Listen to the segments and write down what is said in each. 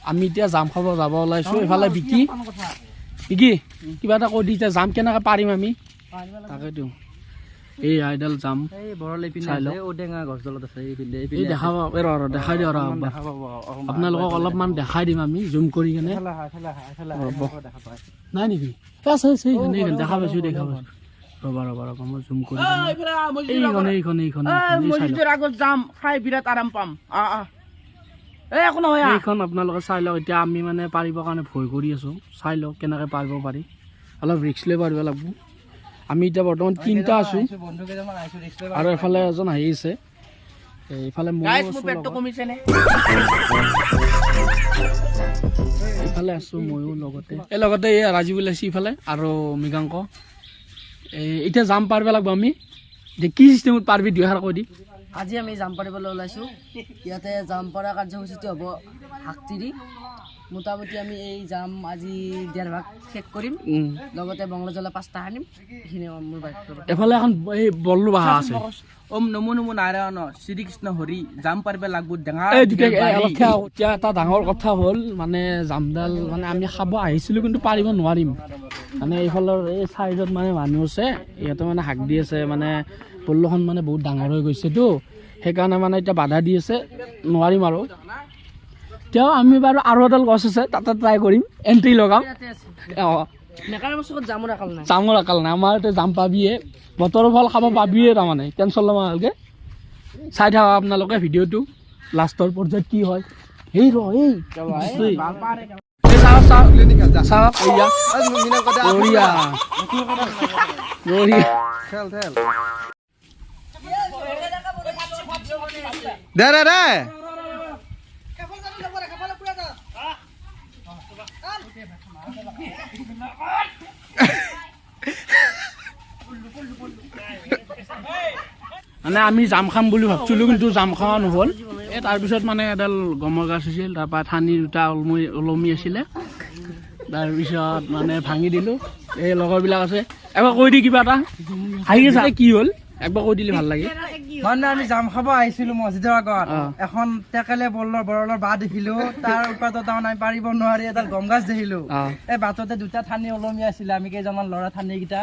আমি এতিয়া জাম খাব যাব ওলাইছোঁ এইফালে বিকি কিবা এটা কৈ দি এতিয়া জাম কেনেকৈ পাৰিম আমি তাকেতো এই আইডাল জাম দেখাব দেখাই দিওঁ আপোনালোকক অলপমান দেখাই দিম আমি জুম কৰি কেনে নাই নেকি দেখা পাইছোঁ ৰবা মই জুম কৰি আগত যাম খাই বিৰাট আৰাম পাম এইখন আপোনালোকে চাই লওক এতিয়া আমি মানে পাৰিবৰ কাৰণে ভয় কৰি আছোঁ চাই লওক কেনেকৈ পাৰিব পাৰি অলপ ৰিক্স লৈ পাৰিব লাগিব আমি এতিয়া বৰ্তমান 3টা আছোঁ আৰু এফালে এজন আহি আছে এইফালে এইফালে আছোঁ ময়ো লগতে এই ৰাজীৱ ওলাইছে ইফালে আৰু মৃগাংক এতিয়া জাম পাৰিব লাগিব আমি যে কি চিষ্টেমত পাৰিবি দুইষাৰ কৈ দি আজি আমি জাম পাৰিবলৈ ওলাইছোঁ ইয়াতে জাম পৰা কাৰ্যসূচীটো হ'ব হাকতিৰি মোটামুটি আমি এই জাম আজি 1.5 ভাগ শেষ কৰিম লগতে বংলাজলা 5টা আনিম এইখিনি মোৰ বাইক এফালে এখন এই বল্লু বাহা আছে ওম নমো নমো নাৰায়ণ শ্ৰীকৃষ্ণ হৰি জাম পাৰিব লাগিব এটা ডাঙৰ কথা হ'ল মানে জামডাল মানে আমি খাব আহিছিলোঁ কিন্তু পাৰিব নোৱাৰিম মানে এইফালৰ এই চাইডত মানে মানুহ আছে ইহঁতে মানে হাক দি আছে মানে পল্লুখন মানে বহুত ডাঙৰ হৈ গৈছেতো সেইকাৰণে মানে এতিয়া বাধা দি আছে নোৱাৰিম আৰু তেওঁ আমি বাৰু আৰু এডাল গছ আছে তাতে ট্ৰাই কৰিম এণ্ট্ৰি লগাম জামৰ আকাল নাই আমাৰ এতিয়া জাম পাবিয়ে বতৰৰ ফল খাব পাবিয়ে তাৰমানে টেনশ্যন ল'ব নালাগে চাই থাকক আপোনালোকে ভিডিঅ'টো লাষ্টৰ পৰ্যায়ত কি হয় এই দে মানে আমি জাম খাম বুলি ভাবছিলোঁ কিন্তু জাম খোৱা নহ'ল তাৰপিছত মানে এডাল গমৰ গাছ আছিল তাৰপৰা ঠানি দুটা ওলমি আছিলে তাৰপিছত মানে ভাঙি দিলোঁ এই লগৰবিলাক আছে এবাৰ কৈ দি কিবা এটা আহি আছে কি হ'ল একবাৰ কৈ দিলে ভাল লাগে মানে আমি জাম খাব আহিছিলোঁ মছজিদৰ আগত এখন টেকেলে বৰলৰ বাঁহ দেখিলোঁ তাৰ ওপৰত তাৰমানে আমি পাৰিব নোৱাৰি এডাল গম গাছ দেখিলোঁ এই বাটতে দুটা ঠানি ওলমি আছিলে আমি কেইজনমান ল'ৰা ঠানিকেইটা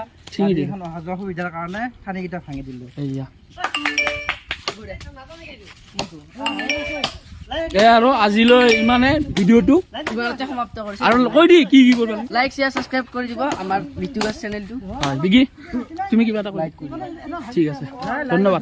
এখন অহা যোৱা সুবিধাৰ কাৰণে ঠানিকেইটা ভাঙি দিলোঁ আৰু আজিলৈ ইমানে ভিডিঅ'টো সমাপ্ত কৰিছোঁ আৰু কৈ দি কি কৰিব লাইক শ্বেয়াৰ ছাবস্ক্ৰাইব কৰি দিব আমাৰ ভিডিঅ' চেনেলটো বিকি তুমি কিবা এটা লাইক কৰি ঠিক আছে ধন্যবাদ